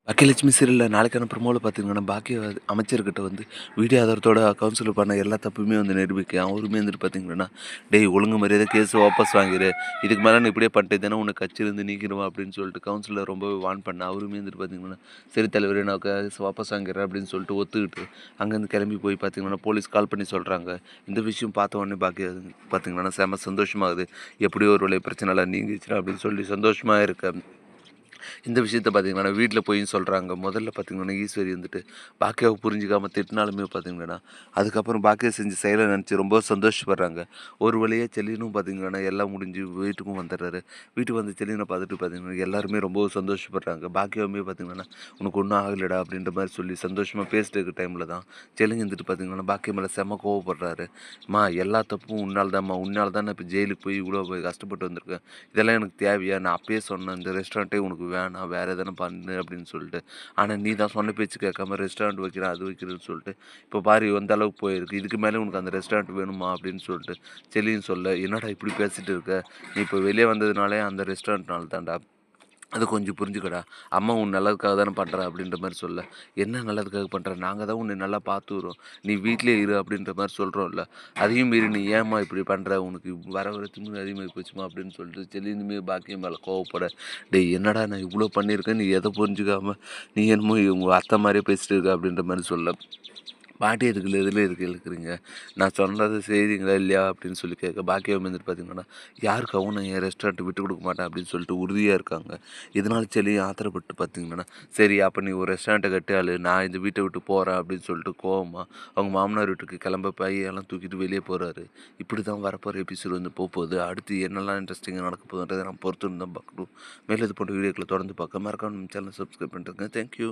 பாக்கியலட்சுமி சீரியல்ல நாளைக்கான ப்ரோமோல பார்த்தீங்கன்னா, பாக்கிய அமைச்சர்கிட்ட வீடியோ ஆதாரத்தோட கவுன்சிலர் பண்ண எல்லா தப்புமே நிரூபிக்க, அவருமே பார்த்தீங்கன்னா, "டேய் ஒழுங்கு மரியாதை கேஸ் வாபஸ் வாங்கிரு. இதுக்கு மேல நீ இப்படியே பண்ணிட்டு இருந்தேன்னா, உன்ன கட்சியிலருந்து நீக்கிருவேன்" அப்படின்னு சொல்லிட்டு கவுன்சிலர் ரொம்பவே வார்ன் பண்ண, அவருமே பார்த்தீங்கன்னா, "சரி தலைவரே நான் கேஸ் வாபஸ் வாங்கிறேன்" அப்படின்னு சொல்லிட்டு ஒத்துக்கிட்டு, அங்கேருந்து கிளம்பி போய் பார்த்தீங்கன்னா, போலீஸ் கால் பண்ணி சொல்றாங்க. இந்த விஷயம் பார்த்த உடனே பாக்கியா பார்த்தீங்கன்னா, செம சந்தோஷமாகுது. "எப்படியோ ஒரு வழி பிரச்சனைலாம் நீங்கிருச்சுடா" அப்படின்னு சொல்லி சந்தோஷமா இருக்க. இந்த விஷயத்த பார்த்தீங்கன்னா, வீட்ல போயும் சொல்றாங்க. முதல்ல பார்த்தீங்கன்னா, ஈஸ்வரி பாக்கியாவ புரிஞ்சுக்காம திட்டினாலுமே பார்த்தீங்கன்னா, அதுக்கப்புறம் பாக்கியா செஞ்ச செயல நினச்சு ரொம்ப சந்தோஷப்படுறாங்க. ஒரு வழியா செல்லினும் பார்த்தீங்கன்னா, எல்லாம் முடிஞ்சு வீட்டுக்கும் வந்துடுறாரு. வீட்டுக்கு வந்து செல்லின பார்த்துட்டு பார்த்தீங்கன்னா, எல்லாருமே ரொம்ப சந்தோஷப்படுறாங்க. பாக்கியாவுமே பார்த்தீங்கன்னா, "உனக்கு ஒண்ணும் ஆகலடா" அப்படின்ற மாரி சொல்லி சந்தோஷமா பேசிட்டு இருக்க டைம்ல தான், செல்லிங்க பார்த்தீங்கன்னா, பாக்கியா மேல செம்ம கோவப்படுறாரு. "அம்மா எல்லா தப்பும் உன்னால தான்ம்மா. உன்னால தான் நான் இப்ப ஜெயிலுக்கு போய் இவ்வளோ கஷ்டப்பட்டு வந்திருக்கேன். இதெல்லாம் எனக்கு தேவையா? நான் அப்பயே சொன்னேன், இந்த ரெஸ்டாரண்ட்டே உனக்கு வேணாம். வேற எதனா பண்ணு அப்படின்னு சொல்லிட்டு. ஆனா நீ தான் சொன்ன பேச்சு கேட்காம ரெஸ்டாரண்ட் வைக்கிறேன், அது வைக்கிறேன்னு சொல்லிட்டு, இப்போ பாரு எந்த அளவுக்கு போயிருக்கு. இதுக்கு மேல உனக்கு அந்த ரெஸ்டாரண்ட் வேணுமா? அப்படின்னு சொல்லிட்டு செல்லியும் சொல்ல, என்னடா இப்படி பேசிட்டு இருக்க? நீ இப்போ வெளியே வந்ததுனாலே அந்த ரெஸ்டாரண்ட்னால தான்டா. அது கொஞ்சம் புரிஞ்சுக்கடா. அம்மா உன் நல்லதுக்காக தானே பண்றேன் அப்படின்ற மாரி சொல்ல, என்ன நல்லதுக்காக பண்ற? நாங்க தான் உன்ன நல்லா பார்த்துக்குறோம். நீ வீட்லயே இரு அப்படின்ற மாரி சொல்றோம்ல. அதையும் மீறி நீ ஏம்மா இப்படி பண்ற? உனக்கு வர வர திமிரு அதிகமாகி போச்சும்மா அப்படின்னு சொல்லிட்டு செல்லினுமே பாக்கியம் மேல கோவப்பட, டேய் என்னடா நான் இவ்வளோ பண்ணியிருக்கேன். நீ எத புரிஞ்சுக்காம நீ என்னமோ உங்க அத்தை மாரியே பேசிட்டு இருக்க அப்படின்ற மாரி சொல்ல, பாட்டி எதுக்குல்ல எதுல எதுக்கு இழுக்குறீங்க? நான் சொன்னது செய்றீங்களா இல்லையா? அப்படின்னு சொல்லி கேட்க, பாக்கியம் பார்த்தீங்கன்னா, யாருக்காகவும் நான் என் ரெஸ்டாரண்ட் விட்டு கொடுக்க மாட்டேன் அப்படின்னு சொல்லிட்டு உறுதியா இருக்காங்க. இதனால செல்லி ஆத்திரப்பட்டு பார்த்தீங்கன்னா, சரி அப்ப நீ ஒரு ரெஸ்டாரண்ட்ட கட்டு ஆளு. நான் இந்த வீட்ட விட்டு போறேன் அப்படின்னு சொல்லிட்டு கோவமா, அவங்க மாமனார் வீட்டுக்கு கிளம்ப பையெல்லாம் தூக்கிட்டு வெளியே போறாரு. இப்படி தான் வரப்போற எபிசோட் போப்போகுது. அடுத்து என்னெல்லாம் இன்ட்ரெஸ்டிங்கா நடக்க போகுதுன்றத நான் பொறுத்திருந்து தான் பார்க்கணும். மேலும் இது போன்ற வீடியோக்கள தொடர்ந்து பார்க்க மறக்காம நம்ம சேனல சப்ஸ்கிரைப் பண்ணிட்டுருங்க. Thank you.